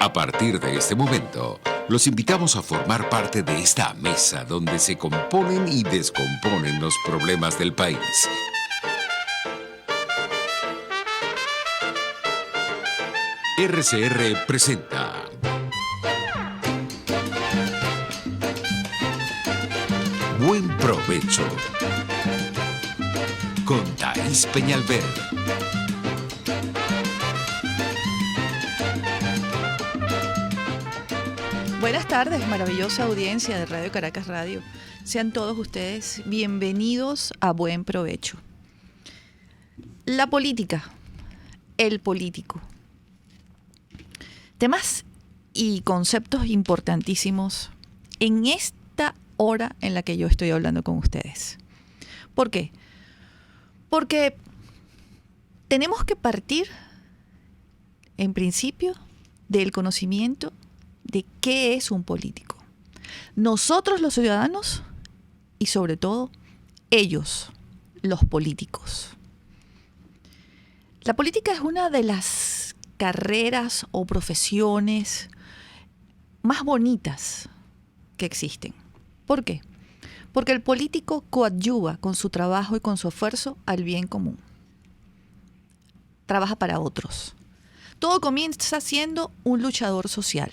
A partir de este momento, los invitamos a formar parte de esta mesa donde se componen y descomponen los problemas del país. RCR presenta Buen Provecho con Thaís Peñalver. Buenas tardes, maravillosa audiencia de Radio Caracas Radio. Sean todos ustedes bienvenidos a Buen Provecho. La política, el político. Temas y conceptos importantísimos en esta hora en la que yo estoy hablando con ustedes. ¿Por qué? Porque tenemos que partir, en principio, del conocimiento de qué es un político. Nosotros los ciudadanos y sobre todo ellos, los políticos. La política es una de las carreras o profesiones más bonitas que existen. ¿Por qué? Porque el político coadyuva con su trabajo y con su esfuerzo al bien común. Trabaja para otros. Todo comienza siendo un luchador social.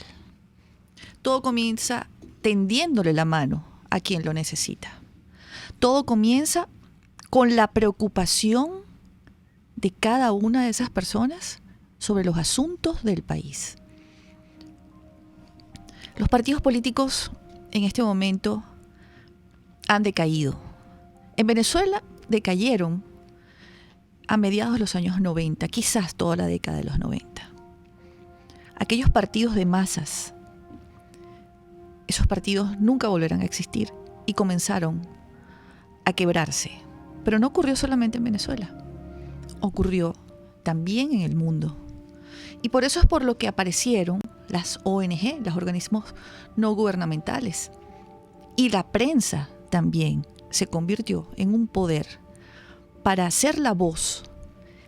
Todo comienza tendiéndole la mano a quien lo necesita. Todo comienza con la preocupación de cada una de esas personas sobre los asuntos del país. Los partidos políticos en este momento han decaído. En Venezuela decayeron a mediados de los años 90, quizás toda la década de los 90. Aquellos partidos de masas, esos partidos nunca volverán a existir y comenzaron a quebrarse. Pero no ocurrió solamente en Venezuela, ocurrió también en el mundo. Y por eso es por lo que aparecieron las ONG, los organismos no gubernamentales. Y la prensa también se convirtió en un poder para ser la voz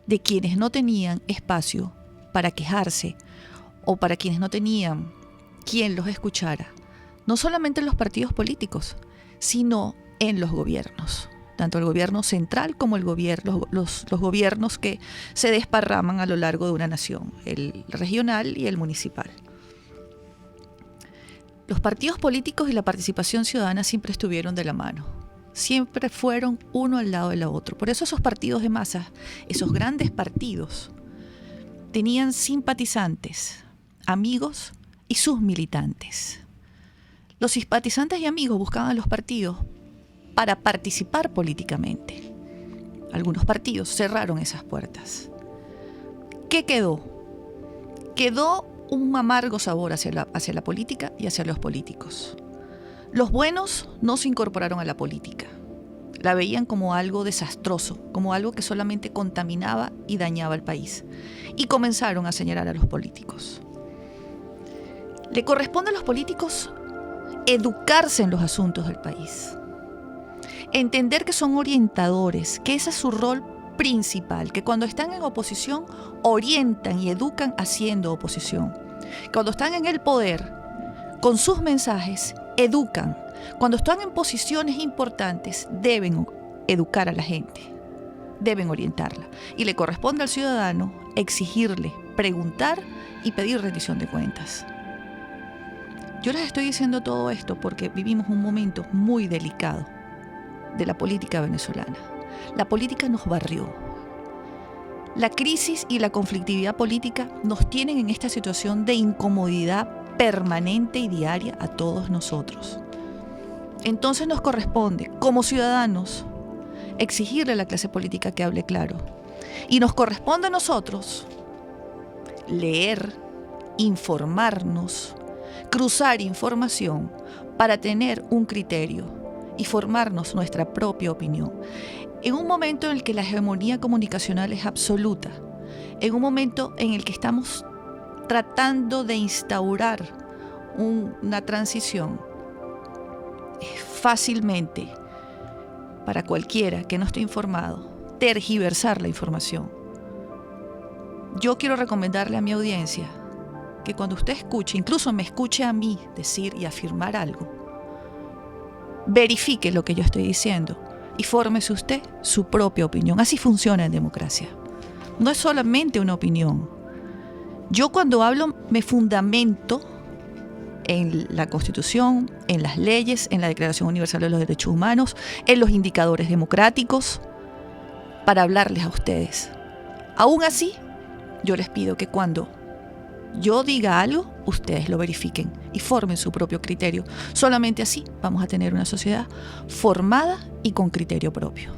de quienes no tenían espacio para quejarse o para quienes no tenían quien los escuchara. No solamente en los partidos políticos, sino en los gobiernos. Tanto el gobierno central como los gobiernos que se desparraman a lo largo de una nación, el regional y el municipal. Los partidos políticos y la participación ciudadana siempre estuvieron de la mano. Siempre fueron uno al lado del otro. Por eso esos partidos de masas, esos grandes partidos, tenían simpatizantes, amigos y sus militantes. Los simpatizantes y amigos buscaban a los partidos para participar políticamente. Algunos partidos cerraron esas puertas. ¿Qué quedó? Quedó un amargo sabor hacia la política y hacia los políticos. Los buenos no se incorporaron a la política. La veían como algo desastroso, como algo que solamente contaminaba y dañaba al país. Y comenzaron a señalar a los políticos. Le corresponde a los políticos educarse en los asuntos del país. Entender que son orientadores, que ese es su rol principal, que cuando están en oposición orientan y educan haciendo oposición. Cuando están en el poder, con sus mensajes, educan. Cuando están en posiciones importantes, deben educar a la gente, deben orientarla. Y le corresponde al ciudadano exigirle, preguntar y pedir rendición de cuentas. Yo les estoy diciendo todo esto porque vivimos un momento muy delicado de la política venezolana. La política nos barrió. La crisis y la conflictividad política nos tienen en esta situación de incomodidad permanente y diaria a todos nosotros. Entonces nos corresponde, como ciudadanos, exigirle a la clase política que hable claro. Y nos corresponde a nosotros leer, informarnos, cruzar información para tener un criterio y formarnos nuestra propia opinión. En un momento en el que la hegemonía comunicacional es absoluta, en un momento en el que estamos tratando de instaurar una transición, es fácilmente para cualquiera que no esté informado tergiversar la información. Yo quiero recomendarle a mi audiencia que cuando usted escuche, incluso me escuche a mí decir y afirmar algo, verifique lo que yo estoy diciendo y fórmese usted su propia opinión. Así funciona en democracia. No es solamente una opinión. Yo cuando hablo me fundamento en la Constitución, en las leyes, en la Declaración Universal de los Derechos Humanos, en los indicadores democráticos, para hablarles a ustedes. Aún así, yo les pido que cuando yo diga algo, ustedes lo verifiquen y formen su propio criterio. Solamente así vamos a tener una sociedad formada y con criterio propio.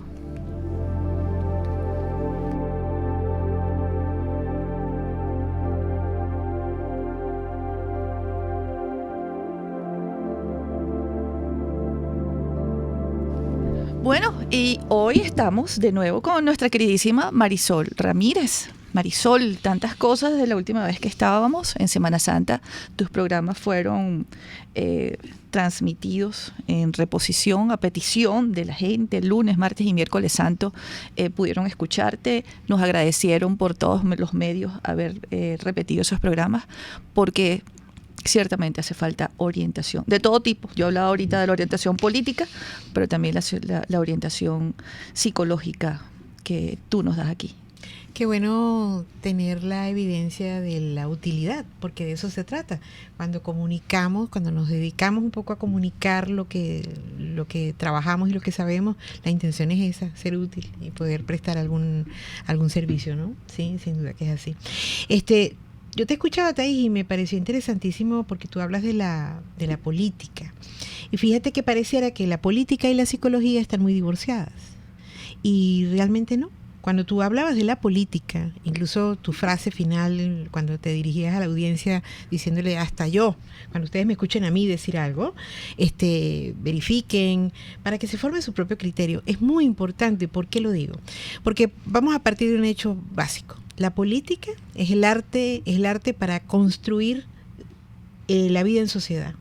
Bueno, y hoy estamos de nuevo con nuestra queridísima Marisol Ramírez. Marisol, tantas cosas desde la última vez que estábamos en Semana Santa. Tus programas fueron transmitidos en reposición a petición de la gente. El lunes, martes y miércoles santo pudieron escucharte. Nos agradecieron por todos los medios haber repetido esos programas porque ciertamente hace falta orientación de todo tipo. Yo hablaba ahorita de la orientación política, pero también la orientación psicológica que tú nos das aquí. Qué bueno tener la evidencia de la utilidad, porque de eso se trata. Cuando comunicamos, cuando nos dedicamos un poco a comunicar lo que trabajamos y lo que sabemos, la intención es esa, ser útil y poder prestar algún servicio, ¿no? Sí, sin duda que es así. Yo te escuchaba, Thais, y me pareció interesantísimo porque tú hablas de la política. Y fíjate que pareciera que la política y la psicología están muy divorciadas. Y realmente no. Cuando tú hablabas de la política, incluso tu frase final, cuando te dirigías a la audiencia diciéndole hasta yo, cuando ustedes me escuchen a mí decir algo, verifiquen para que se forme su propio criterio. Es muy importante. ¿Por qué lo digo? Porque vamos a partir de un hecho básico. La política es el arte para construir la vida en sociedad.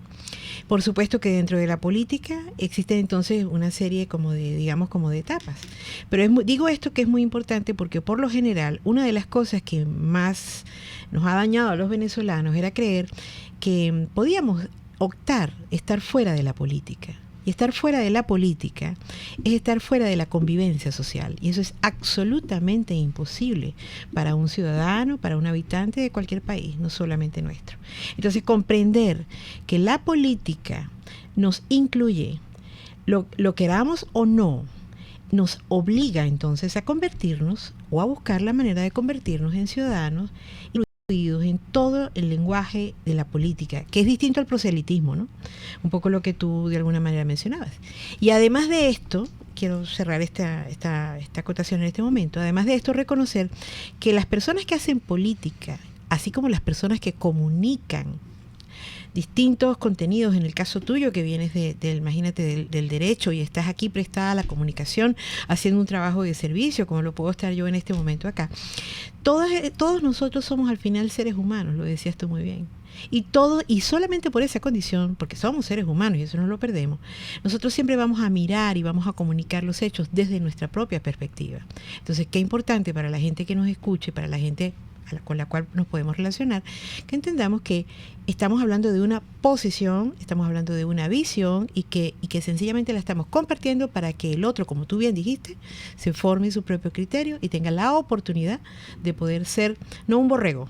Por supuesto que dentro de la política existe entonces una serie como de etapas. Pero digo esto que es muy importante porque por lo general una de las cosas que más nos ha dañado a los venezolanos era creer que podíamos estar fuera de la política. Y estar fuera de la política es estar fuera de la convivencia social. Y eso es absolutamente imposible para un ciudadano, para un habitante de cualquier país, no solamente nuestro. Entonces, comprender que la política nos incluye, lo queramos o no, nos obliga entonces a convertirnos o a buscar la manera de convertirnos en ciudadanos en todo el lenguaje de la política, que es distinto al proselitismo, ¿no? Un poco lo que tú de alguna manera mencionabas. Y además de esto, quiero cerrar esta acotación en este momento, además de esto reconocer que las personas que hacen política, así como las personas que comunican distintos contenidos, en el caso tuyo que vienes imagínate del derecho y estás aquí prestada a la comunicación haciendo un trabajo de servicio como lo puedo estar yo en este momento acá, todos nosotros somos al final seres humanos, lo decías tú muy bien, y solamente por esa condición, porque somos seres humanos y eso no lo perdemos, nosotros siempre vamos a mirar y vamos a comunicar los hechos desde nuestra propia perspectiva. Entonces, qué importante para la gente que nos escuche, para la gente con la cual nos podemos relacionar, que entendamos que estamos hablando de una posición, estamos hablando de una visión y que sencillamente la estamos compartiendo para que el otro, como tú bien dijiste, se forme su propio criterio y tenga la oportunidad de poder ser, no un borrego,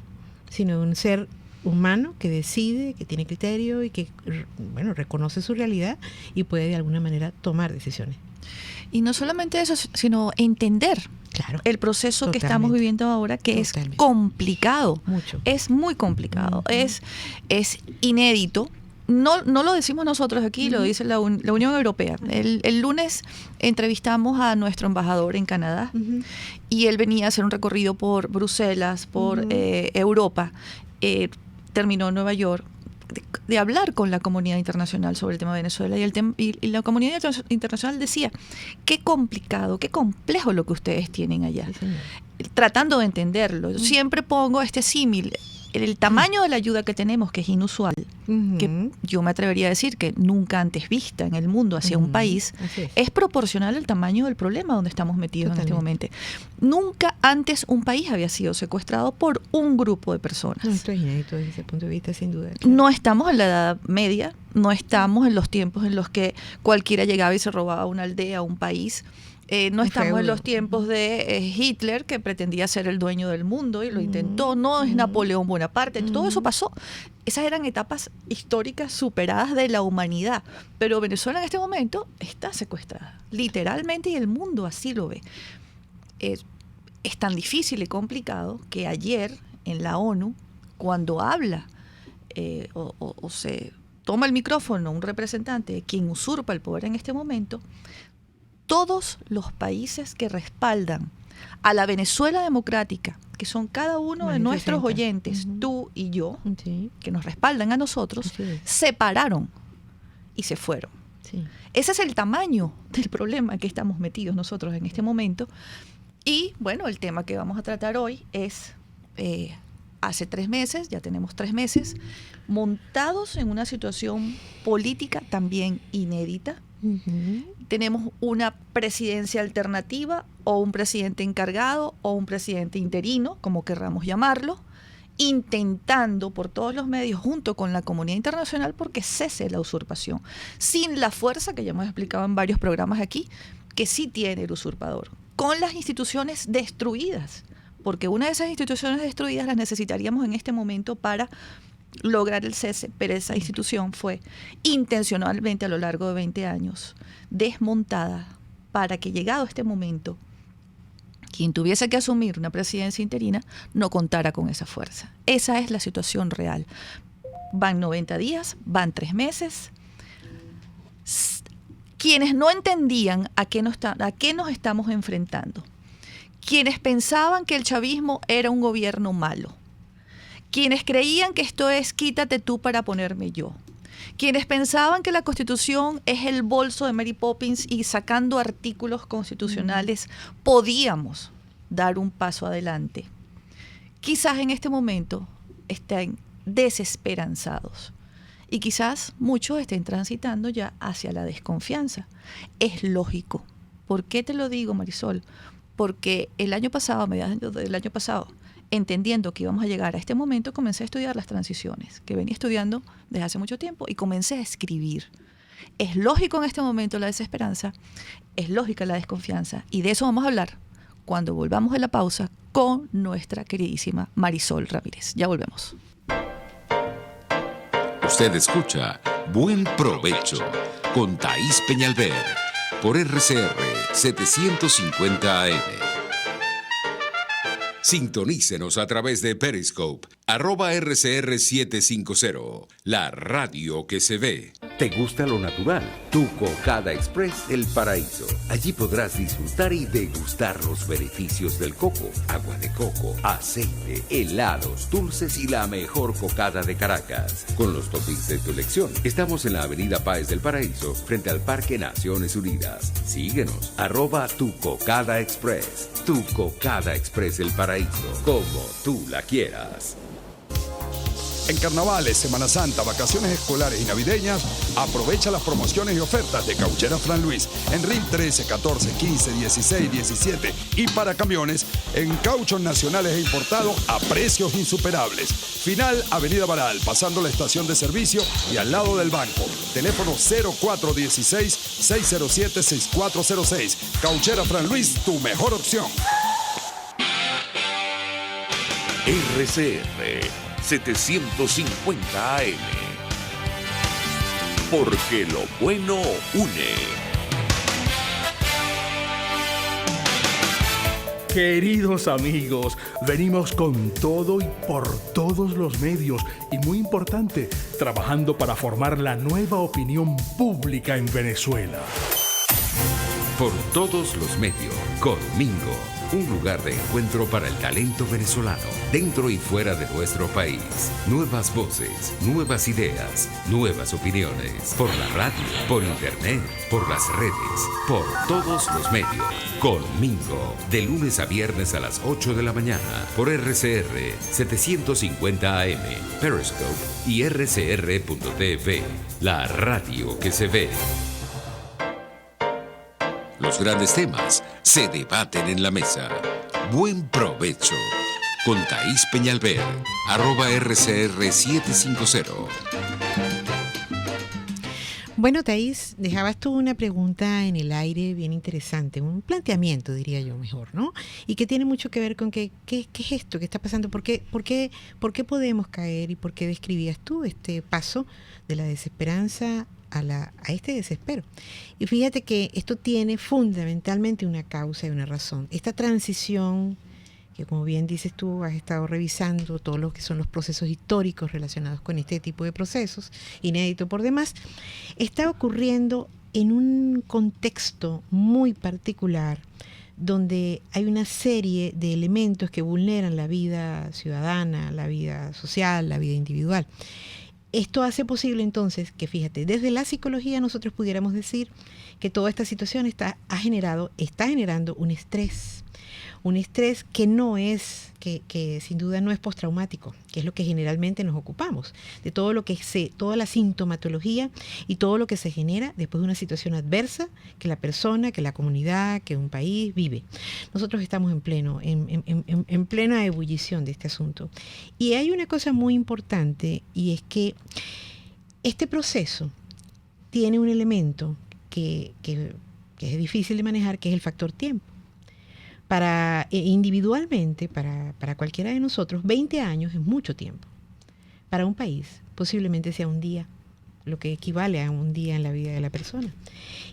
sino un ser humano que decide, que tiene criterio y que, reconoce su realidad y puede de alguna manera tomar decisiones. Y no solamente eso, sino entender el proceso que estamos viviendo ahora, que es complicado. Mucho. Es muy complicado. Es inédito. No lo decimos nosotros aquí, lo dice la Unión Europea. El lunes entrevistamos a nuestro embajador en Canadá y él venía a hacer un recorrido por Bruselas, por Europa. Terminó en Nueva York, de hablar con la comunidad internacional sobre el tema de Venezuela y la comunidad internacional decía, qué complicado, qué complejo lo que ustedes tienen allá, tratando de entenderlo. Siempre pongo este símil, el tamaño de la ayuda que tenemos, que es inusual, que yo me atrevería a decir que nunca antes vista en el mundo hacia un país, es proporcional al tamaño del problema donde estamos metidos en este momento. Nunca antes un país había sido secuestrado por un grupo de personas. Esto es inédito desde ese punto de vista, sin duda. Claro. No estamos en la Edad Media, no estamos en los tiempos en los que cualquiera llegaba y se robaba una aldea, un país. No estamos en los tiempos de Hitler, que pretendía ser el dueño del mundo y lo intentó. No es Napoleón Bonaparte. Todo eso pasó. Esas eran etapas históricas superadas de la humanidad. Pero Venezuela en este momento está secuestrada, literalmente, y el mundo así lo ve. Es tan difícil y complicado que ayer en la ONU, cuando habla o se toma el micrófono un representante, quien usurpa el poder en este momento, todos los países que respaldan a la Venezuela democrática, que son cada uno de nuestros oyentes, tú y yo, que nos respaldan a nosotros, se pararon y se fueron. Ese es el tamaño del problema que estamos metidos nosotros en este momento. Y bueno, el tema que vamos a tratar hoy es, hace 3 meses, ya tenemos 3 meses, montados en una situación política también inédita. Tenemos una presidencia alternativa o un presidente encargado o un presidente interino, como querramos llamarlo, intentando por todos los medios, junto con la comunidad internacional, porque cese la usurpación, sin la fuerza que ya hemos explicado en varios programas aquí, que sí tiene el usurpador, con las instituciones destruidas, porque una de esas instituciones destruidas las necesitaríamos en este momento para lograr el cese, pero esa institución fue intencionalmente a lo largo de 20 años desmontada para que, llegado este momento, quien tuviese que asumir una presidencia interina no contara con esa fuerza. Esa es la situación real. Van 90 días, van 3 meses. Quienes no entendían a qué nos estamos enfrentando, quienes pensaban que el chavismo era un gobierno malo, quienes creían que esto es quítate tú para ponerme yo, quienes pensaban que la Constitución es el bolso de Mary Poppins y sacando artículos constitucionales podíamos dar un paso adelante, quizás en este momento estén desesperanzados y quizás muchos estén transitando ya hacia la desconfianza. Es lógico. ¿Por qué te lo digo, Marisol? Porque el año pasado, a mediados del año pasado, entendiendo que íbamos a llegar a este momento, comencé a estudiar las transiciones, que venía estudiando desde hace mucho tiempo, y comencé a escribir. Es lógico en este momento la desesperanza, es lógica la desconfianza, y de eso vamos a hablar cuando volvamos de la pausa con nuestra queridísima Marisol Ramírez. Ya volvemos. Usted escucha Buen Provecho con Thaís Peñalver por RCR 750 AM. Sintonícenos a través de Periscope, @RCR750, la radio que se ve. ¿Te gusta lo natural? Tu Cocada Express El Paraíso. Allí podrás disfrutar y degustar los beneficios del coco, agua de coco, aceite, helados, dulces y la mejor cocada de Caracas. Con los toppings de tu elección. Estamos en la avenida Páez del Paraíso, frente al Parque Naciones Unidas. Síguenos, @Tu Cocada Express. Tu Cocada Express El Paraíso, como tú la quieras. En carnavales, Semana Santa, vacaciones escolares y navideñas, aprovecha las promociones y ofertas de Cauchera Fran Luis en RIM 13, 14, 15, 16, 17 y para camiones en cauchos nacionales e importados a precios insuperables. Final Avenida Baral, pasando la estación de servicio y al lado del banco. Teléfono 0416-607-6406. Cauchera Fran Luis, tu mejor opción. RCR 750 AM. Porque lo bueno une. Queridos amigos, venimos con todo y por todos los medios y, muy importante, trabajando para formar la nueva opinión pública en Venezuela. Por todos los medios, con Mingo, un lugar de encuentro para el talento venezolano, dentro y fuera de nuestro país. Nuevas voces, nuevas ideas, nuevas opiniones. Por la radio, por internet, por las redes, por todos los medios. Conmigo, de lunes a viernes a las 8 de la mañana, por RCR 750 AM, Periscope y rcr.tv, la radio que se ve. Los grandes temas se debaten en la mesa. Buen provecho. Con Thaís Peñalver, @RCR750. Bueno, Thaís, dejabas tú una pregunta en el aire bien interesante, un planteamiento, diría yo mejor, ¿no? Y que tiene mucho que ver con qué es esto, qué está pasando, por qué podemos caer y por qué describías tú este paso de la desesperanza a este desespero. Y fíjate que esto tiene fundamentalmente una causa y una razón. Esta transición, que como bien dices tú, has estado revisando todos los que son los procesos históricos relacionados con este tipo de procesos, inédito por demás, está ocurriendo en un contexto muy particular, donde hay una serie de elementos que vulneran la vida ciudadana, la vida social, la vida individual. Esto hace posible entonces que, fíjate, desde la psicología nosotros pudiéramos decir que toda esta situación está generando un estrés que no es, que sin duda no es postraumático, que es lo que generalmente nos ocupamos, de todo lo que toda la sintomatología y todo lo que se genera después de una situación adversa que la persona, que la comunidad, que un país vive. Nosotros estamos en plena ebullición de este asunto. Y hay una cosa muy importante, y es que este proceso tiene un elemento que es difícil de manejar, que es el factor tiempo. Individualmente, para cualquiera de nosotros, 20 años es mucho tiempo. Para un país, posiblemente sea un día, lo que equivale a un día en la vida de la persona.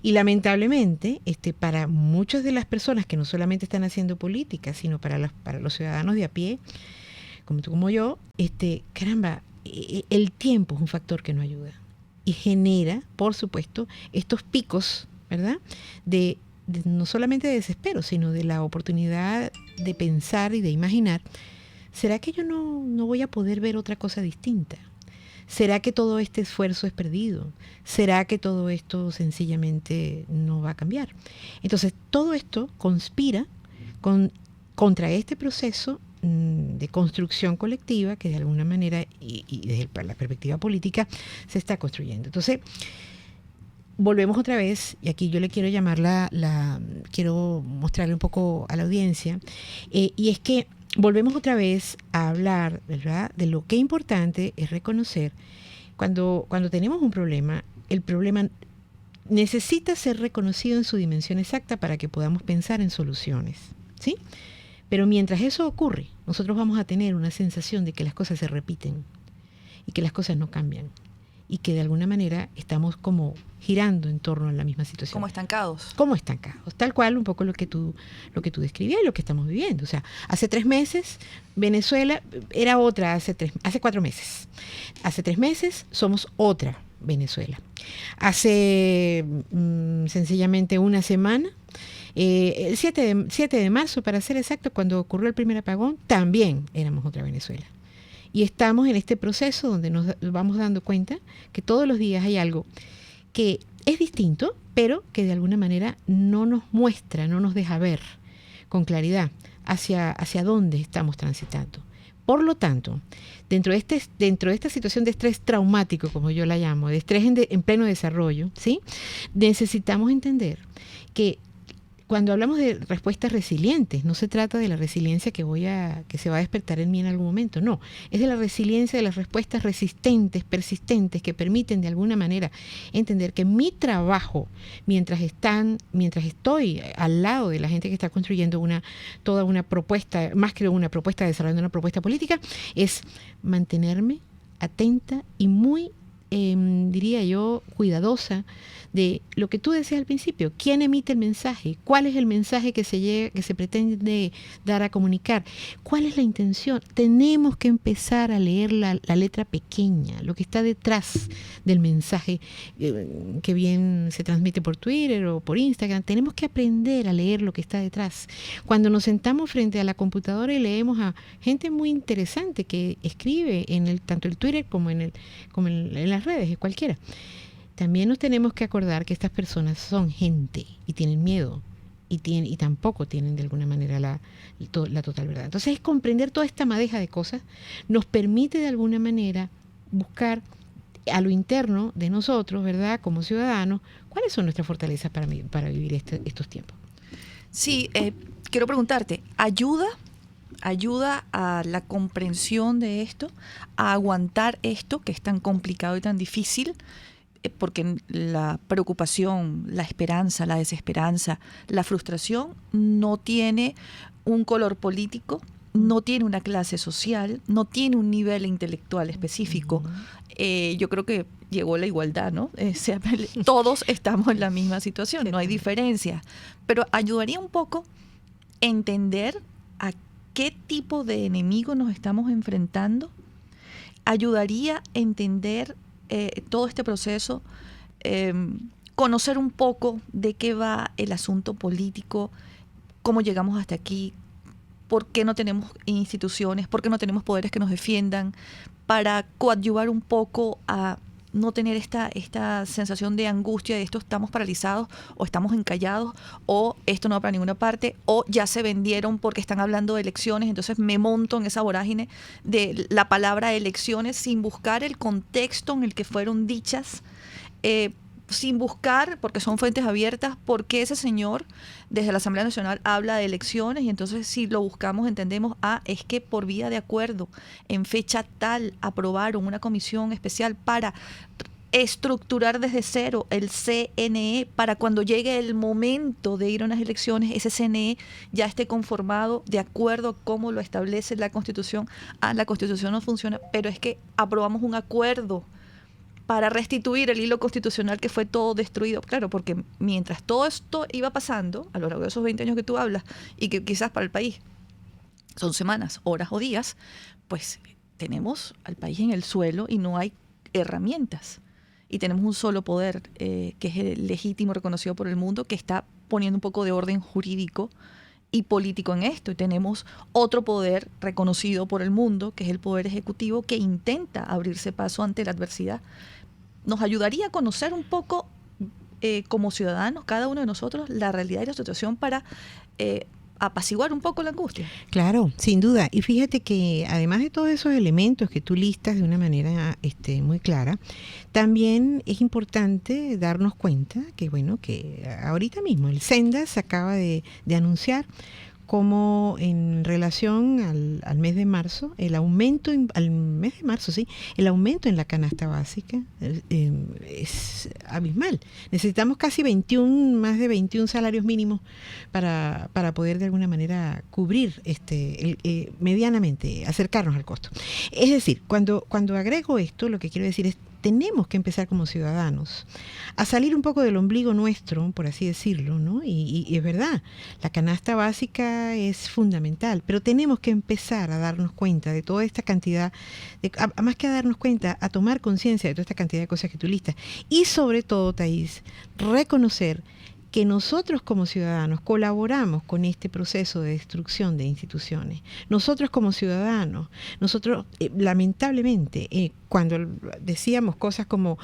Y lamentablemente, para muchas de las personas que no solamente están haciendo política, sino para los ciudadanos de a pie, como tú, como yo, el tiempo es un factor que no ayuda. Y genera, por supuesto, estos picos, ¿verdad?, de no solamente de desespero, sino de la oportunidad de pensar y de imaginar, ¿será que yo no voy a poder ver otra cosa distinta? ¿Será que todo este esfuerzo es perdido? ¿Será que todo esto sencillamente no va a cambiar? Entonces, todo esto conspira contra este proceso de construcción colectiva que de alguna manera, y desde la perspectiva política, se está construyendo. Entonces, volvemos otra vez, y aquí yo le quiero llamar quiero mostrarle un poco a la audiencia, y es que volvemos otra vez a hablar, ¿verdad?, de lo que importante es reconocer cuando tenemos un problema, el problema necesita ser reconocido en su dimensión exacta para que podamos pensar en soluciones, ¿sí? Pero mientras eso ocurre, nosotros vamos a tener una sensación de que las cosas se repiten y que las cosas no cambian, y que de alguna manera estamos como girando en torno a la misma situación. Como estancados. Como estancados, tal cual un poco lo que tú describías y lo que estamos viviendo. O sea, hace 3 meses Venezuela era otra, hace 4 meses. Hace 3 meses somos otra Venezuela. Hace sencillamente una semana, el 7 de marzo, para ser exacto, cuando ocurrió el primer apagón, también éramos otra Venezuela. Y estamos en este proceso donde nos vamos dando cuenta que todos los días hay algo que es distinto, pero que de alguna manera no nos muestra, no nos deja ver con claridad hacia dónde estamos transitando. Por lo tanto, dentro de esta situación de estrés traumático, como yo la llamo, de estrés en pleno desarrollo, ¿sí?, necesitamos entender que cuando hablamos de respuestas resilientes, no se trata de la resiliencia que se va a despertar en mí en algún momento, no, es de la resiliencia de las respuestas resistentes, persistentes, que permiten de alguna manera entender que mi trabajo, mientras estoy al lado de la gente que está construyendo toda una propuesta, más que una propuesta, desarrollando una propuesta política, es mantenerme atenta y muy diría yo, cuidadosa de lo que tú decías al principio. ¿Quién emite el mensaje? ¿Cuál es el mensaje que se pretende dar a comunicar? ¿Cuál es la intención? Tenemos que empezar a leer la letra pequeña, lo que está detrás del mensaje que bien se transmite por Twitter o por Instagram. Tenemos que aprender a leer lo que está detrás. Cuando nos sentamos frente a la computadora y leemos a gente muy interesante que escribe en tanto el Twitter como en las redes, cualquiera. También nos tenemos que acordar que estas personas son gente y tienen miedo y tampoco tienen de alguna manera la total verdad. Entonces, comprender toda esta madeja de cosas nos permite de alguna manera buscar a lo interno de nosotros, ¿verdad? Como ciudadanos, ¿cuáles son nuestras fortalezas para vivir estos tiempos? Sí, quiero preguntarte, ¿ayuda a la comprensión de esto, a aguantar esto que es tan complicado y tan difícil? Porque la preocupación, la esperanza, la desesperanza, la frustración no tiene un color político, no tiene una clase social, no tiene un nivel intelectual específico. Yo creo que llegó la igualdad, ¿no? Todos estamos en la misma situación, no hay diferencia. Pero ayudaría un poco entender a qué tipo de enemigo nos estamos enfrentando. Ayudaría a entender todo este proceso, conocer un poco de qué va el asunto político, cómo llegamos hasta aquí, por qué no tenemos instituciones, por qué no tenemos poderes que nos defiendan, para coadyuvar un poco a no tener esta sensación de angustia de esto estamos paralizados o estamos encallados o esto no va para ninguna parte o ya se vendieron porque están hablando de elecciones, entonces me monto en esa vorágine de la palabra elecciones sin buscar el contexto en el que fueron dichas, sin buscar, porque son fuentes abiertas, por qué ese señor desde la Asamblea Nacional habla de elecciones y entonces si lo buscamos entendemos, es que por vía de acuerdo en fecha tal aprobaron una comisión especial para estructurar desde cero el CNE para cuando llegue el momento de ir a unas elecciones, ese CNE ya esté conformado de acuerdo a cómo lo establece la Constitución. La Constitución no funciona, pero es que aprobamos un acuerdo para restituir el hilo constitucional que fue todo destruido. Claro, porque mientras todo esto iba pasando, a lo largo de esos 20 años que tú hablas, y que quizás para el país son semanas, horas o días, pues tenemos al país en el suelo y no hay herramientas. Y tenemos un solo poder, que es el legítimo reconocido por el mundo, que está poniendo un poco de orden jurídico y político en esto. Y tenemos otro poder reconocido por el mundo, que es el poder ejecutivo, que intenta abrirse paso ante la adversidad. Nos ayudaría a conocer un poco, como ciudadanos, cada uno de nosotros, la realidad y la situación para apaciguar un poco la angustia. Claro, sin duda. Y fíjate que además de todos esos elementos que tú listas de una manera muy clara, también es importante darnos cuenta que, bueno, que ahorita mismo el Sendas acaba de anunciar como en relación al mes de marzo, el aumento en la canasta básica es abismal. Necesitamos casi más de 21 salarios mínimos para poder de alguna manera cubrir medianamente, acercarnos al costo. Es decir, cuando agrego esto, lo que quiero decir es tenemos que empezar como ciudadanos a salir un poco del ombligo nuestro, por así decirlo, ¿no? Y es verdad, la canasta básica es fundamental, pero tenemos que empezar a darnos cuenta de toda esta cantidad, más que a darnos cuenta, a tomar conciencia de toda esta cantidad de cosas que tú listas. Y sobre todo, Thaís, reconocer que nosotros como ciudadanos colaboramos con este proceso de destrucción de instituciones. Nosotros como ciudadanos, lamentablemente, cuando decíamos cosas como,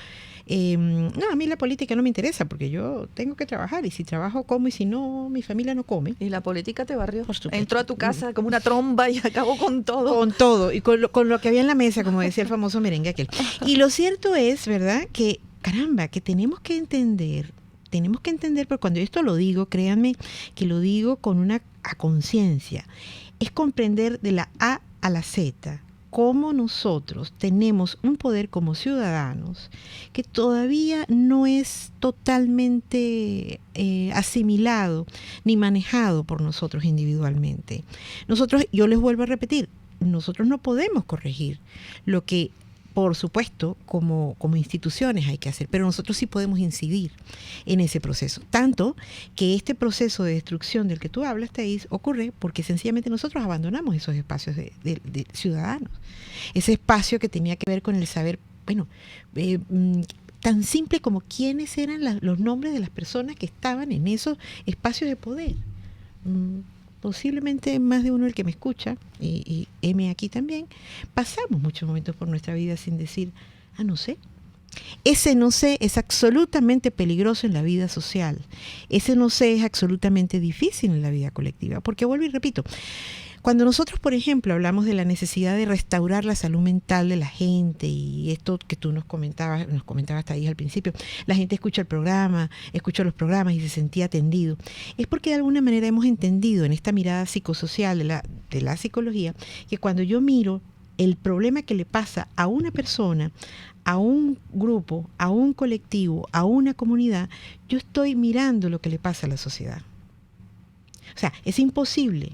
no, a mí la política no me interesa porque yo tengo que trabajar y si trabajo como y si no, mi familia no come. Y la política te barrió. Entró a tu casa como una tromba y acabó con todo. Con todo, y con lo que había en la mesa, como decía el famoso merengue aquel. Y lo cierto es, ¿verdad?, que, caramba, que tenemos que entender, pero cuando esto lo digo, créanme que lo digo con una conciencia, es comprender de la A a la Z, cómo nosotros tenemos un poder como ciudadanos que todavía no es totalmente asimilado ni manejado por nosotros individualmente. Yo les vuelvo a repetir, nosotros no podemos corregir lo que por supuesto, como instituciones hay que hacer, pero nosotros sí podemos incidir en ese proceso. Tanto que este proceso de destrucción del que tú hablas, Thais, ocurre porque sencillamente nosotros abandonamos esos espacios de ciudadanos. Ese espacio que tenía que ver con el saber, tan simple como quiénes eran los nombres de las personas que estaban en esos espacios de poder. Posiblemente más de uno el que me escucha, y M aquí también, pasamos muchos momentos por nuestra vida sin decir, no sé. Ese no sé es absolutamente peligroso en la vida social. Ese no sé es absolutamente difícil en la vida colectiva. Porque vuelvo y repito, cuando nosotros, por ejemplo, hablamos de la necesidad de restaurar la salud mental de la gente, y esto que tú nos comentabas hasta ahí al principio, la gente escuchó los programas y se sentía atendido, es porque de alguna manera hemos entendido en esta mirada psicosocial de la psicología, que cuando yo miro el problema que le pasa a una persona, a un grupo, a un colectivo, a una comunidad, yo estoy mirando lo que le pasa a la sociedad. O sea, es imposible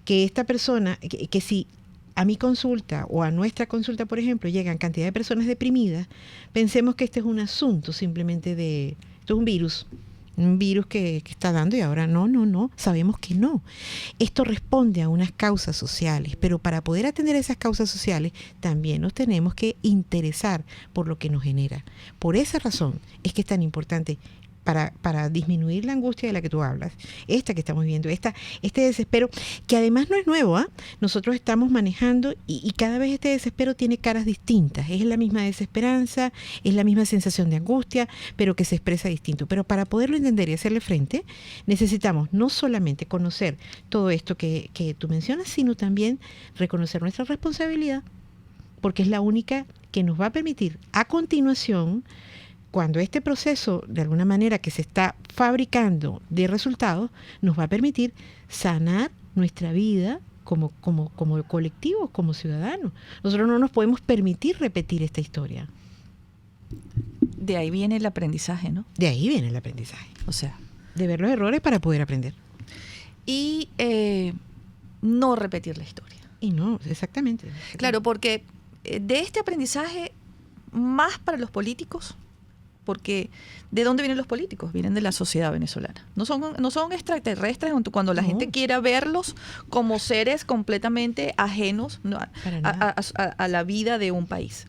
que esta persona, que si a mi consulta o a nuestra consulta, por ejemplo, llegan cantidad de personas deprimidas, pensemos que este es un asunto simplemente esto es un virus que está dando, y ahora no, sabemos que no. Esto responde a unas causas sociales, pero para poder atender esas causas sociales también nos tenemos que interesar por lo que nos genera. Por esa razón es que es tan importante para disminuir la angustia de la que tú hablas, esta que estamos viendo, este desespero, que además no es nuevo, nosotros estamos manejando y cada vez este desespero tiene caras distintas, es la misma desesperanza, es la misma sensación de angustia, pero que se expresa distinto. Pero para poderlo entender y hacerle frente, necesitamos no solamente conocer todo esto que tú mencionas, sino también reconocer nuestra responsabilidad, porque es la única que nos va a permitir a continuación, cuando este proceso, de alguna manera, que se está fabricando de resultados, nos va a permitir sanar nuestra vida como colectivos, como ciudadanos. Nosotros no nos podemos permitir repetir esta historia. De ahí viene el aprendizaje, ¿no? De ahí viene el aprendizaje. O sea, de ver los errores para poder aprender. Y no repetir la historia. Y no, exactamente. Claro, porque de este aprendizaje, más para los políticos, porque ¿de dónde vienen los políticos? Vienen de la sociedad venezolana. No son extraterrestres cuando la gente quiera verlos como seres completamente ajenos, ¿no?, a la vida de un país.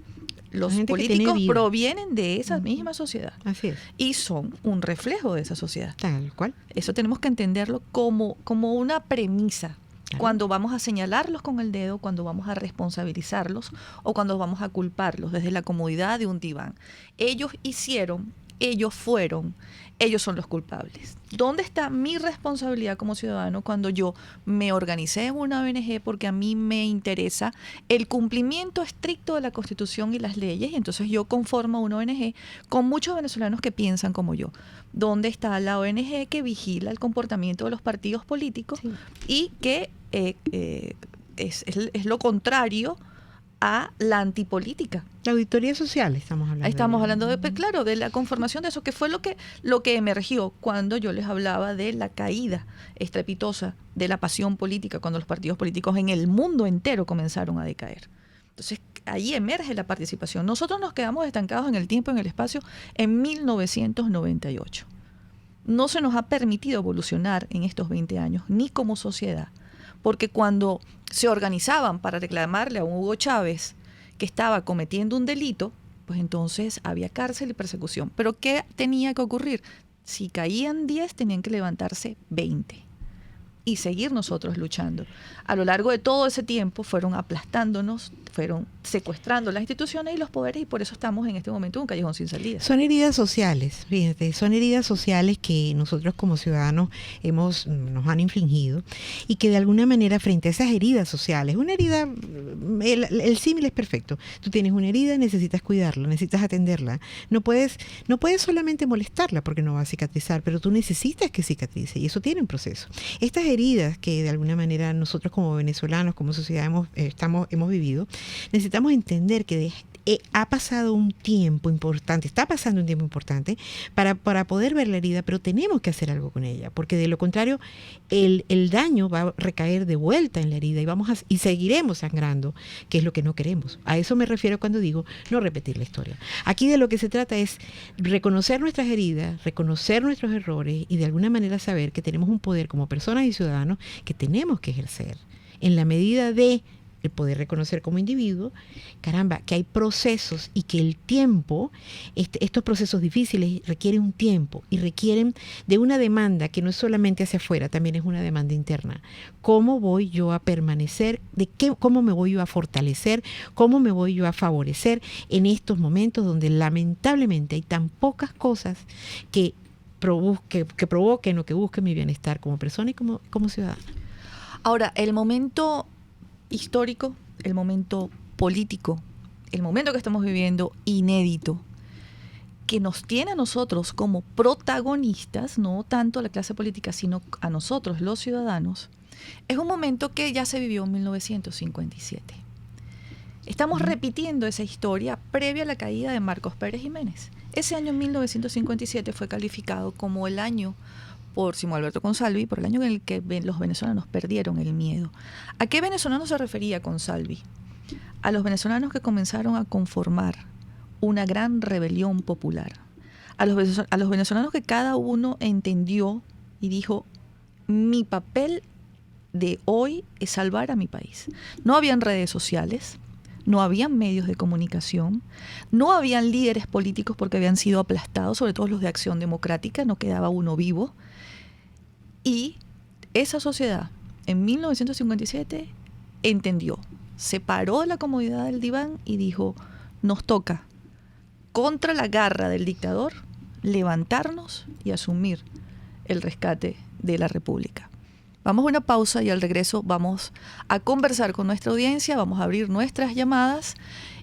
Los políticos provienen de esa misma sociedad. Así es. Y son un reflejo de esa sociedad. Tal cual. Eso tenemos que entenderlo como una premisa. Claro. Cuando vamos a señalarlos con el dedo, cuando vamos a responsabilizarlos o cuando vamos a culparlos desde la comodidad de un diván. Ellos hicieron, ellos fueron, ellos son los culpables. ¿Dónde está mi responsabilidad como ciudadano cuando yo me organicé en una ONG porque a mí me interesa el cumplimiento estricto de la Constitución y las leyes, y entonces yo conformo una ONG con muchos venezolanos que piensan como yo? ¿Dónde está la ONG que vigila el comportamiento de los partidos políticos y que es lo contrario a la antipolítica? La auditoría social estamos hablando. Estamos hablando de la conformación de eso, que fue lo que emergió cuando yo les hablaba de la caída estrepitosa de la pasión política, cuando los partidos políticos en el mundo entero comenzaron a decaer. Entonces, ahí emerge la participación. Nosotros nos quedamos estancados en el tiempo y en el espacio en 1998. No se nos ha permitido evolucionar en estos 20 años, ni como sociedad, porque cuando se organizaban para reclamarle a un Hugo Chávez que estaba cometiendo un delito, pues entonces había cárcel y persecución. ¿Pero qué tenía que ocurrir? Si caían 10, tenían que levantarse 20 y seguir nosotros luchando. A lo largo de todo ese tiempo fueron aplastándonos, fueron secuestrando las instituciones y los poderes, y por eso estamos en este momento en un callejón sin salida. Son heridas sociales, fíjate, son heridas sociales que nosotros como ciudadanos nos han infligido, y que de alguna manera frente a esas heridas sociales, una herida, el símil es perfecto. Tú tienes una herida, necesitas cuidarla, necesitas atenderla. No puedes solamente molestarla porque no va a cicatrizar, pero tú necesitas que cicatrice, y eso tiene un proceso. Estas heridas que de alguna manera nosotros como venezolanos, como sociedad hemos vivido, necesitamos entender que ha pasado un tiempo importante, está pasando un tiempo importante para poder ver la herida, pero tenemos que hacer algo con ella, porque de lo contrario el daño va a recaer de vuelta en la herida y seguiremos sangrando, que es lo que no queremos. A eso me refiero cuando digo no repetir la historia. Aquí de lo que se trata es reconocer nuestras heridas, reconocer nuestros errores y de alguna manera saber que tenemos un poder como personas y ciudadanos que tenemos que ejercer en la medida de el poder reconocer como individuo, caramba, que hay procesos y que el tiempo, estos procesos difíciles requieren un tiempo y requieren de una demanda que no es solamente hacia afuera, también es una demanda interna. ¿Cómo voy yo a permanecer? ¿Cómo me voy yo a fortalecer? ¿Cómo me voy yo a favorecer en estos momentos donde lamentablemente hay tan pocas cosas que provoquen o que busquen mi bienestar como persona y como ciudadana? Ahora, el momento histórico, el momento político, el momento que estamos viviendo inédito, que nos tiene a nosotros como protagonistas, no tanto a la clase política, sino a nosotros, los ciudadanos, es un momento que ya se vivió en 1957. Estamos repitiendo esa historia previa a la caída de Marcos Pérez Jiménez. Ese año 1957 fue calificado como el año por Simón Alberto Consalvi, por el año en el que los venezolanos perdieron el miedo. ¿A qué venezolanos se refería Consalvi? A los venezolanos que comenzaron a conformar una gran rebelión popular. A los venezolanos que cada uno entendió y dijo, mi papel de hoy es salvar a mi país. No habían redes sociales, no habían medios de comunicación, no habían líderes políticos porque habían sido aplastados, sobre todo los de Acción Democrática, no quedaba uno vivo. Y esa sociedad, en 1957, entendió, se paró de la comodidad del diván y dijo, nos toca, contra la garra del dictador, levantarnos y asumir el rescate de la República. Vamos a una pausa y al regreso vamos a conversar con nuestra audiencia, vamos a abrir nuestras llamadas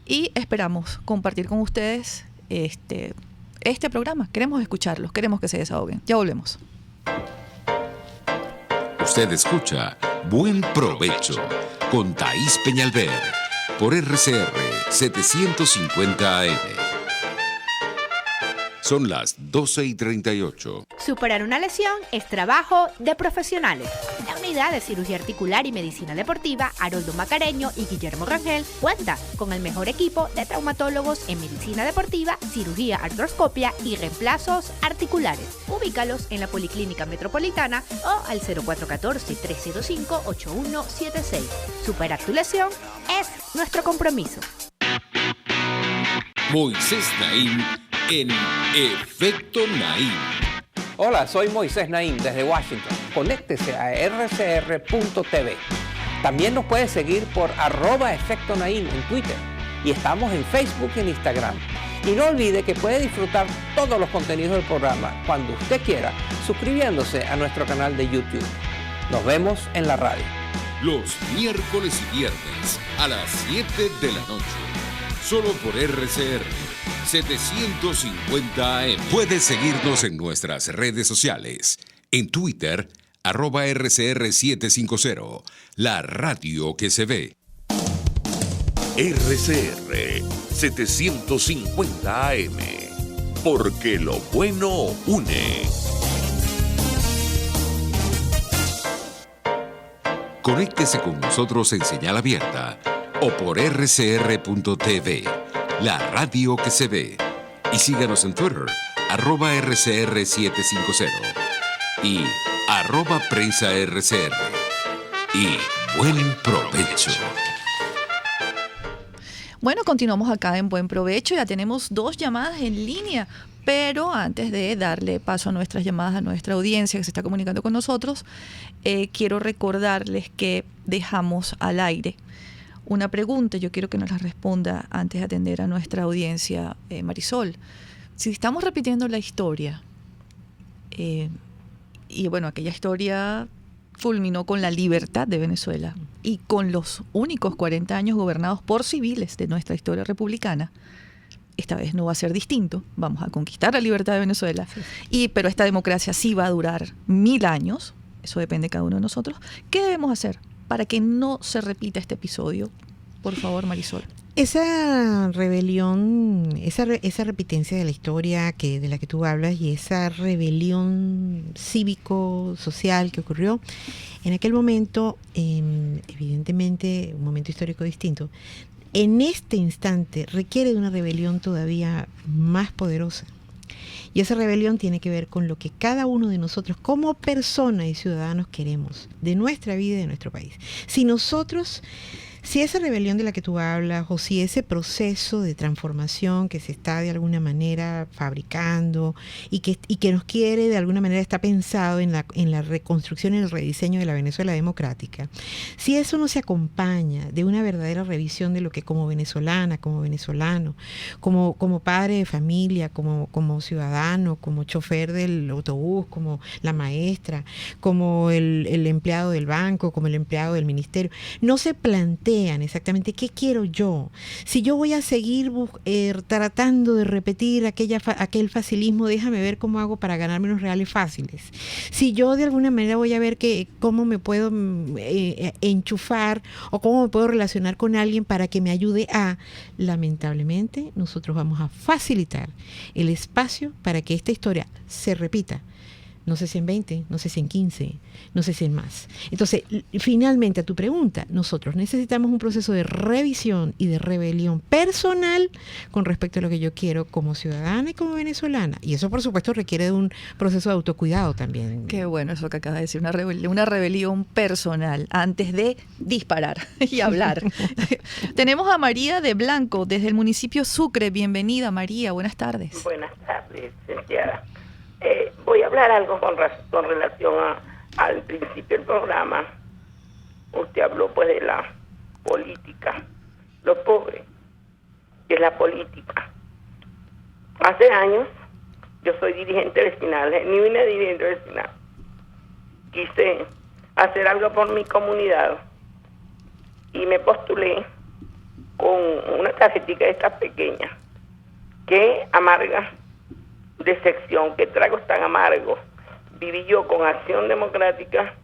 y esperamos compartir con ustedes este programa. Queremos escucharlos, queremos que se desahoguen. Ya volvemos. Usted escucha Buen Provecho con Thaís Peñalver por RCR 750 AM. Son las 12:38. Superar una lesión es trabajo de profesionales. La unidad de cirugía articular y medicina deportiva Haroldo Macareño y Guillermo Rangel cuenta con el mejor equipo de traumatólogos en medicina deportiva, cirugía artroscopia y reemplazos articulares. Ubícalos en la Policlínica Metropolitana o al 0414-305-8176. Superar tu lesión es nuestro compromiso. Moisés Naim en Efecto Naim. Hola, soy Moisés Naim desde Washington. Conéctese a rcr.tv. También nos puede seguir por @Efecto Naim en Twitter. Y estamos en Facebook y en Instagram. Y no olvide que puede disfrutar todos los contenidos del programa cuando usted quiera, suscribiéndose a nuestro canal de YouTube. Nos vemos en la radio. Los miércoles y viernes a las 7 de la noche. Solo por RCR 750 AM. Puedes seguirnos en nuestras redes sociales. En Twitter, @RCR750. La radio que se ve. RCR 750 AM. Porque lo bueno une. Conéctese con nosotros en señal abierta o por rcr.tv, la radio que se ve. Y síganos en Twitter, @RCR750 y @PrensaRCR. Y buen provecho. Bueno, continuamos acá en Buen Provecho. Ya tenemos 2 llamadas en línea. Pero antes de darle paso a nuestras llamadas, a nuestra audiencia que se está comunicando con nosotros, quiero recordarles que dejamos al aire una pregunta. Yo quiero que nos la responda antes de atender a nuestra audiencia, Marisol. Si estamos repitiendo la historia, y bueno, aquella historia culminó con la libertad de Venezuela y con los únicos 40 años gobernados por civiles de nuestra historia republicana, esta vez no va a ser distinto, vamos a conquistar la libertad de Venezuela, pero esta democracia sí va a durar 1000 años, eso depende de cada uno de nosotros. ¿Qué debemos hacer para que no se repita este episodio? Por favor, Marisol. Esa rebelión, esa repitencia de la historia de la que tú hablas y esa rebelión cívico-social que ocurrió en aquel momento, evidentemente un momento histórico distinto, en este instante requiere de una rebelión todavía más poderosa. Y esa rebelión tiene que ver con lo que cada uno de nosotros como personas y ciudadanos queremos de nuestra vida y de nuestro país. Si esa rebelión de la que tú hablas o si ese proceso de transformación que se está de alguna manera fabricando y que nos quiere de alguna manera, está pensado en la reconstrucción y el rediseño de la Venezuela democrática, si eso no se acompaña de una verdadera revisión de lo que como venezolana, como venezolano, como padre de familia, como ciudadano, como chofer del autobús, como la maestra, como el empleado del banco, como el empleado del ministerio, no se plantea exactamente qué quiero yo. Si yo voy a seguir tratando de repetir aquel facilismo, déjame ver cómo hago para ganarme unos reales fáciles. Si yo de alguna manera voy a ver cómo me puedo enchufar o cómo me puedo relacionar con alguien para que me ayude lamentablemente, nosotros vamos a facilitar el espacio para que esta historia se repita. No sé si en 20, no sé si en 15, no sé si en más. Entonces, finalmente a tu pregunta, nosotros necesitamos un proceso de revisión y de rebelión personal con respecto a lo que yo quiero como ciudadana y como venezolana. Y eso, por supuesto, requiere de un proceso de autocuidado también. Qué bueno eso que acabas de decir, una rebelión personal antes de disparar y hablar. Tenemos a María de Blanco desde el municipio Sucre. Bienvenida, María. Buenas tardes. Buenas tardes, licenciada. Voy a hablar algo con relación al principio del programa. Usted habló pues de la política, lo pobre que es la política. Hace años yo soy dirigente vecinal, ni una dirigente vecinal. Quise hacer algo por mi comunidad y me postulé con una tarjetita de estas pequeñas que amarga de sección, que tragos tan amargos viví yo con Acción Democrática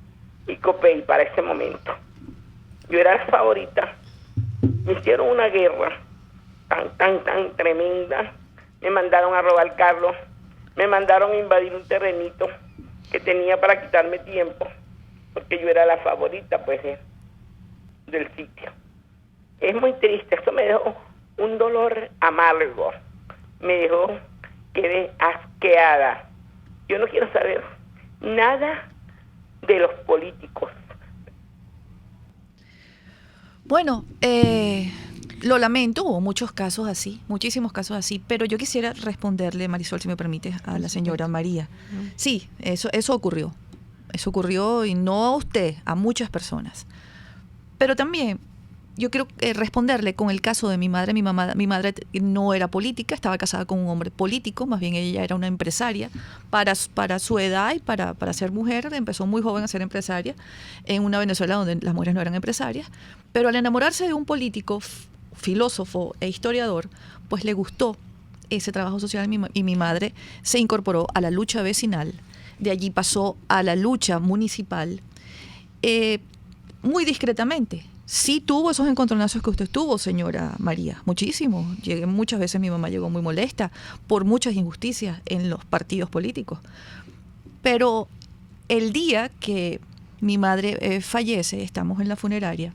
y COPEI para ese momento. Yo era la favorita. Me hicieron una guerra tan tremenda. Me mandaron a robar carros, me mandaron a invadir un terrenito que tenía para quitarme tiempo, porque yo era la favorita pues del sitio. Es muy triste, eso me dejó un dolor amargo, me dejó, quedé asqueada. Yo no quiero saber nada de los políticos. Bueno, lo lamento, hubo muchos casos así, muchísimos casos así, pero yo quisiera responderle, Marisol, si me permite, a la señora María. Sí, eso ocurrió. Eso ocurrió, y no a usted, a muchas personas. Pero también yo quiero responderle con el caso de mi madre. Mi madre no era política, estaba casada con un hombre político, más bien ella era una empresaria. Para su edad y para ser mujer, empezó muy joven a ser empresaria en una Venezuela donde las mujeres no eran empresarias. Pero al enamorarse de un político, filósofo e historiador, pues le gustó ese trabajo social y mi madre se incorporó a la lucha vecinal. De allí pasó a la lucha municipal muy discretamente. Sí tuvo esos encontronazos que usted tuvo, señora María, muchísimo. Muchas veces mi mamá llegó muy molesta por muchas injusticias en los partidos políticos. Pero el día que mi madre fallece, estamos en la funeraria,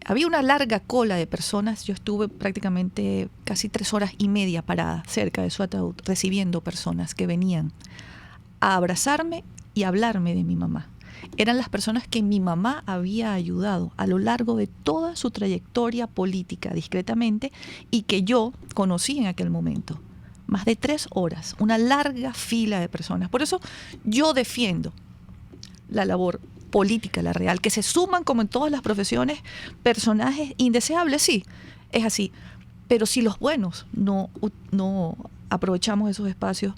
había una larga cola de personas. Yo estuve prácticamente casi 3 horas y media parada cerca de su ataúd, recibiendo personas que venían a abrazarme y hablarme de mi mamá. Eran las personas que mi mamá había ayudado a lo largo de toda su trayectoria política discretamente y que yo conocí en aquel momento. Más de 3 horas, una larga fila de personas. Por eso yo defiendo la labor política, la real, que se suman, como en todas las profesiones, personajes indeseables, sí, es así. Pero si los buenos no aprovechamos esos espacios,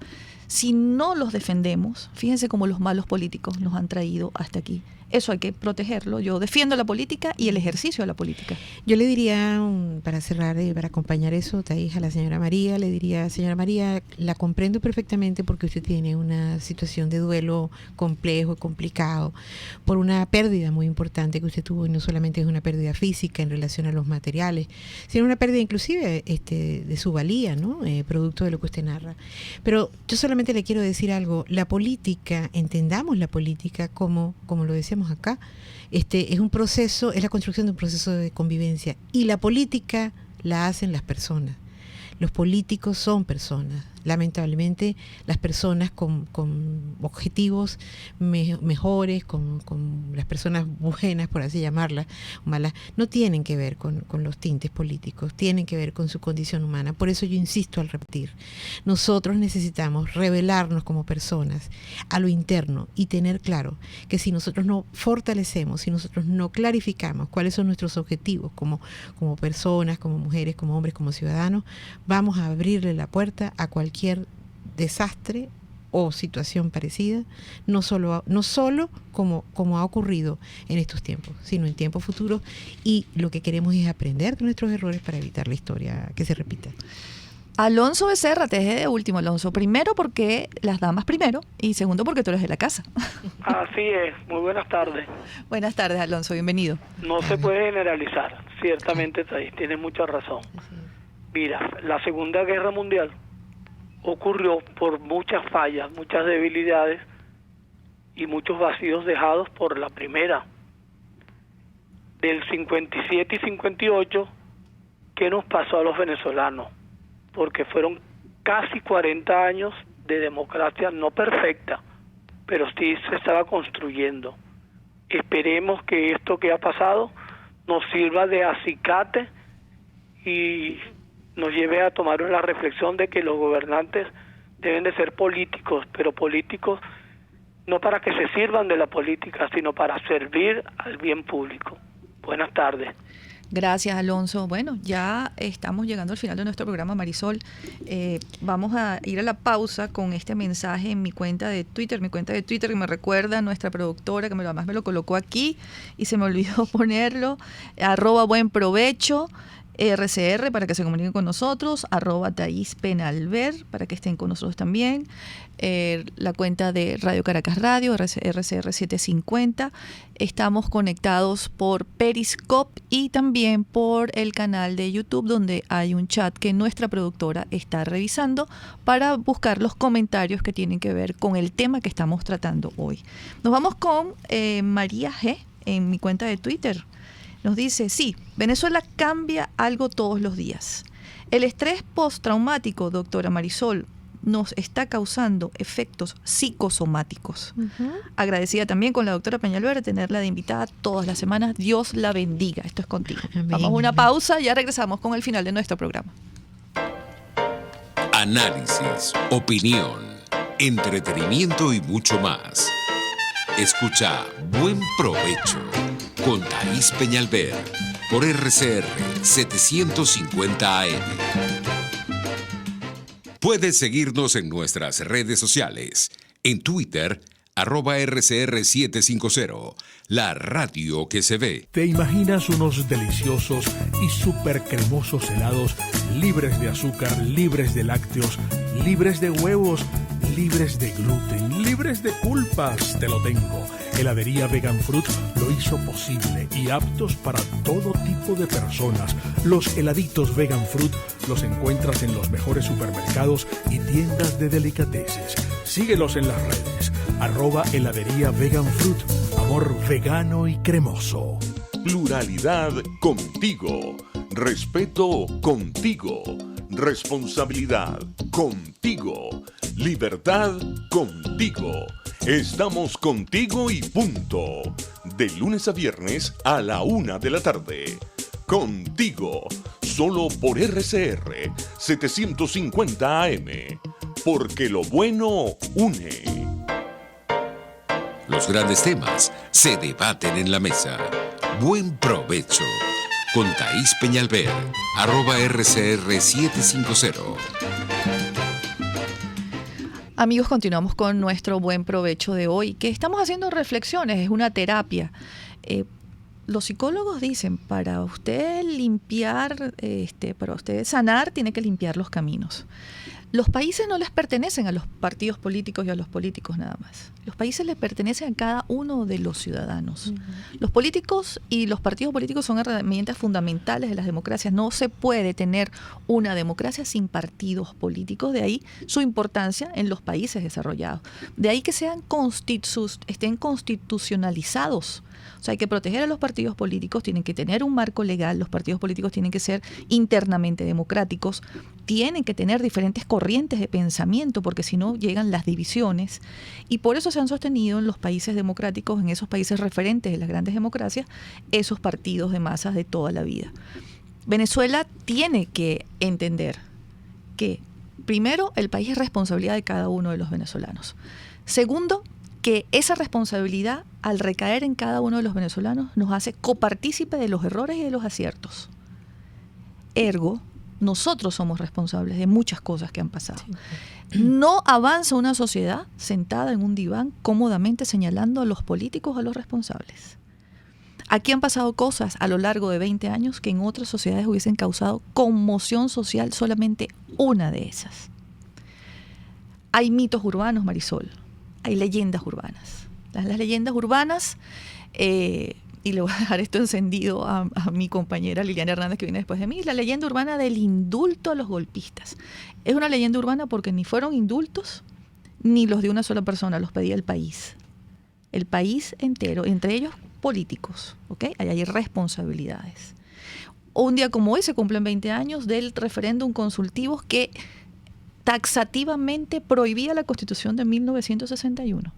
si no los defendemos, fíjense cómo los malos políticos nos han traído hasta aquí. eso hay que protegerlo. Yo defiendo la política y el ejercicio de la política. Yo le diría, para cerrar y para acompañar eso, Thaís, a la señora María, le diría, señora María, la comprendo perfectamente porque usted tiene una situación de duelo complejo, complicado, por una pérdida muy importante que usted tuvo, y no solamente es una pérdida física en relación a los materiales, sino una pérdida inclusive de su valía, ¿no? Producto de lo que usted narra. Pero yo solamente le quiero decir algo, la política, entendamos la política como lo decíamos acá, es un proceso, es la construcción de un proceso de convivencia, y la política la hacen las personas. Los políticos son personas. Lamentablemente, las personas con objetivos mejores, con las personas buenas, por así llamarlas, malas, no tienen que ver con los tintes políticos, tienen que ver con su condición humana. Por eso yo insisto al repetir, nosotros necesitamos revelarnos como personas a lo interno y tener claro que si nosotros no fortalecemos, si nosotros no clarificamos cuáles son nuestros objetivos como personas, como mujeres, como hombres, como ciudadanos, vamos a abrirle la puerta a cualquier desastre o situación parecida, no solo como ha ocurrido en estos tiempos, sino en tiempos futuros, y lo que queremos es aprender de nuestros errores para evitar la historia que se repita. Alonso Becerra, te dejé de último, Alonso. Primero porque las damas primero, y segundo porque tú eres de la casa. Así es, muy buenas tardes. Buenas tardes, Alonso, bienvenido. No se puede generalizar, ciertamente tienes mucha razón. Mira, la Segunda Guerra Mundial ocurrió por muchas fallas, muchas debilidades y muchos vacíos dejados por la primera. Del 57 y 58, ¿qué nos pasó a los venezolanos? Porque fueron casi 40 años de democracia no perfecta, pero sí se estaba construyendo. Esperemos que esto que ha pasado nos sirva de acicate y nos lleve a tomar una reflexión de que los gobernantes deben de ser políticos, pero políticos no para que se sirvan de la política, sino para servir al bien público. Buenas tardes. Gracias, Alonso. Bueno, ya estamos llegando al final de nuestro programa, Marisol. Vamos a ir a la pausa con este mensaje en mi cuenta de Twitter, que me recuerda a nuestra productora, que además me lo colocó aquí y se me olvidó ponerlo, @buenprovecho. RCR para que se comuniquen con nosotros, @Thaís Penalver para que estén con nosotros también, la cuenta de Radio Caracas Radio, RCR 750. Estamos conectados por Periscope y también por el canal de YouTube, donde hay un chat que nuestra productora está revisando para buscar los comentarios que tienen que ver con el tema que estamos tratando hoy. Nos vamos con María G en mi cuenta de Twitter. Nos dice, sí, Venezuela cambia algo todos los días. El estrés postraumático, doctora Marisol, nos está causando efectos psicosomáticos. Agradecida también con la doctora Peñalver de tenerla de invitada todas las semanas. Dios la bendiga. Esto es contigo. Amén. Vamos a una pausa, ya regresamos con el final de nuestro programa. Análisis, opinión, entretenimiento y mucho más. Escucha Buen Provecho con Thaís Peñalver por RCR 750 AM. Puedes seguirnos en nuestras redes sociales. En Twitter, @RCR750, la radio que se ve. ¿Te imaginas unos deliciosos y súper cremosos helados libres de azúcar, libres de lácteos, libres de huevos, libres de gluten, libres de culpas? Te lo tengo. Heladería Vegan Fruit lo hizo posible y aptos para todo tipo de personas. Los heladitos Vegan Fruit los encuentras en los mejores supermercados y tiendas de delicateces. Síguelos en las redes. @heladería Vegan Fruit. Amor vegano y cremoso. Pluralidad contigo. Respeto contigo. Responsabilidad contigo. Libertad contigo. Estamos contigo y punto. De lunes a viernes a la 1 de la tarde. Contigo. Solo por RCR 750 AM. Porque lo bueno une. Los grandes temas se debaten en la mesa. Buen provecho. Con Thaís Peñalver, @RCR750. Amigos, continuamos con nuestro buen provecho de hoy, que estamos haciendo reflexiones, es una terapia. Los psicólogos dicen, para usted limpiar, para usted sanar, tiene que limpiar los caminos. Los países no les pertenecen a los partidos políticos y a los políticos nada más. Los países les pertenecen a cada uno de los ciudadanos. Uh-huh. Los políticos y los partidos políticos son herramientas fundamentales de las democracias. No se puede tener una democracia sin partidos políticos. De ahí su importancia en los países desarrollados. De ahí que estén constitucionalizados. O sea, hay que proteger a los partidos políticos, tienen que tener un marco legal, los partidos políticos tienen que ser internamente democráticos, tienen que tener diferentes corrientes de pensamiento, porque si no llegan las divisiones. Y por eso se han sostenido en los países democráticos, en esos países referentes de las grandes democracias, esos partidos de masas de toda la vida. Venezuela tiene que entender que, primero, el país es responsabilidad de cada uno de los venezolanos. Segundo, que esa responsabilidad, al recaer en cada uno de los venezolanos, nos hace copartícipe de los errores y de los aciertos. Ergo, nosotros somos responsables de muchas cosas que han pasado. Sí. No avanza una sociedad sentada en un diván cómodamente señalando a los políticos o a los responsables. Aquí han pasado cosas a lo largo de 20 años que en otras sociedades hubiesen causado conmoción social, solamente una de esas. Hay mitos urbanos, Marisol. Hay leyendas urbanas. Las leyendas urbanas, y le voy a dejar esto encendido a mi compañera Liliana Hernández, que viene después de mí, la leyenda urbana del indulto a los golpistas. Es una leyenda urbana porque ni fueron indultos, ni los de una sola persona, los pedía el país. El país entero, entre ellos políticos, ¿ok? Hay responsabilidades. Un día como hoy se cumplen 20 años del referéndum consultivo que taxativamente prohibía la Constitución de 1961.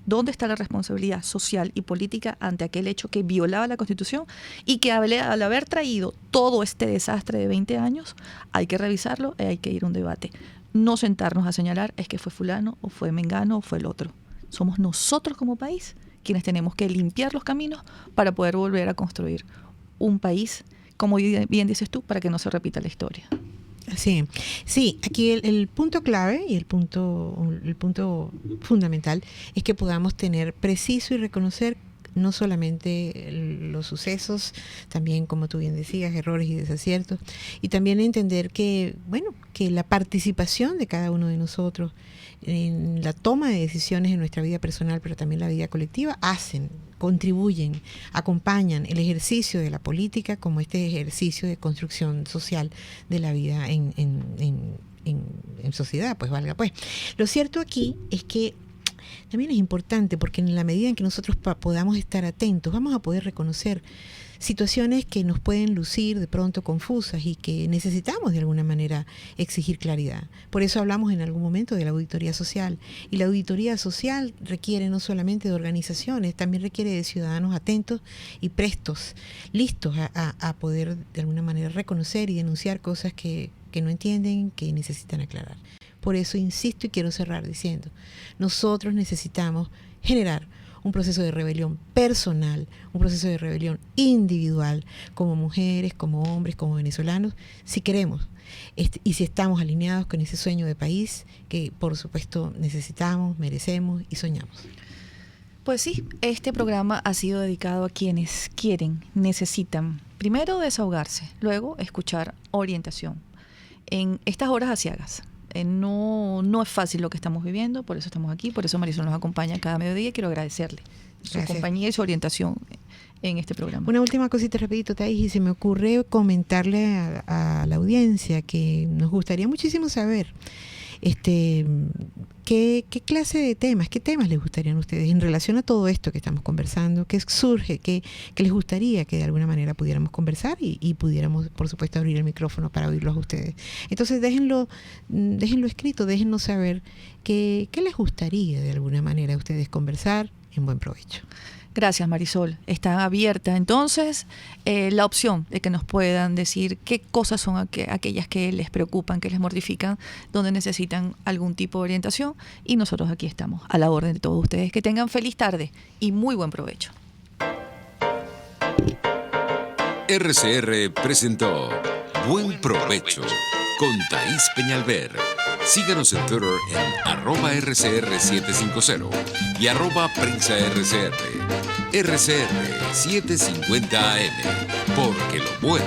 ¿Dónde está la responsabilidad social y política ante aquel hecho que violaba la Constitución y que al haber traído todo este desastre de 20 años, hay que revisarlo y hay que ir a un debate? No sentarnos a señalar es que fue fulano o fue mengano o fue el otro. Somos nosotros como país quienes tenemos que limpiar los caminos para poder volver a construir un país, como bien dices tú, para que no se repita la historia. Sí, aquí el punto clave y el punto fundamental es que podamos tener preciso y reconocer no solamente los sucesos, también, como tú bien decías, errores y desaciertos, y también entender que la participación de cada uno de nosotros en la toma de decisiones en nuestra vida personal, pero también la vida colectiva, contribuyen, acompañan el ejercicio de la política como este ejercicio de construcción social de la vida en sociedad, pues valga pues. Lo cierto aquí es que también es importante porque en la medida en que nosotros podamos estar atentos, vamos a poder reconocer situaciones que nos pueden lucir de pronto confusas y que necesitamos de alguna manera exigir claridad. Por eso hablamos en algún momento de la auditoría social. Y la auditoría social requiere no solamente de organizaciones, también requiere de ciudadanos atentos y prestos, listos a poder de alguna manera reconocer y denunciar cosas que no entienden, que necesitan aclarar. Por eso insisto y quiero cerrar diciendo, nosotros necesitamos generar un proceso de rebelión personal, un proceso de rebelión individual, como mujeres, como hombres, como venezolanos, si queremos y si estamos alineados con ese sueño de país que por supuesto necesitamos, merecemos y soñamos. Pues sí, este programa ha sido dedicado a quienes quieren, necesitan, primero desahogarse, luego escuchar orientación en estas horas aciagas. No es fácil lo que estamos viviendo, por eso estamos aquí, por eso Marisol nos acompaña cada mediodía. Quiero agradecerle su compañía y su orientación en este programa. Una última cosita rapidito, Thais, y se me ocurre comentarle a la audiencia que nos gustaría muchísimo saber ¿qué clase de temas, qué temas les gustarían a ustedes en relación a todo esto que estamos conversando, qué surge, qué les gustaría que de alguna manera pudiéramos conversar y pudiéramos, por supuesto, abrir el micrófono para oírlos a ustedes. Entonces déjenlo escrito, déjennos saber qué les gustaría de alguna manera a ustedes conversar en buen provecho. Gracias, Marisol. Está abierta entonces la opción de que nos puedan decir qué cosas son aquellas que les preocupan, que les mortifican, donde necesitan algún tipo de orientación, y nosotros aquí estamos a la orden de todos ustedes. Que tengan feliz tarde y muy buen provecho. RCR presentó Buen Provecho con Thais Peñalver. Síganos en Twitter en @RCR750 y @PrensaRCR. RCR 750 AM, porque lo bueno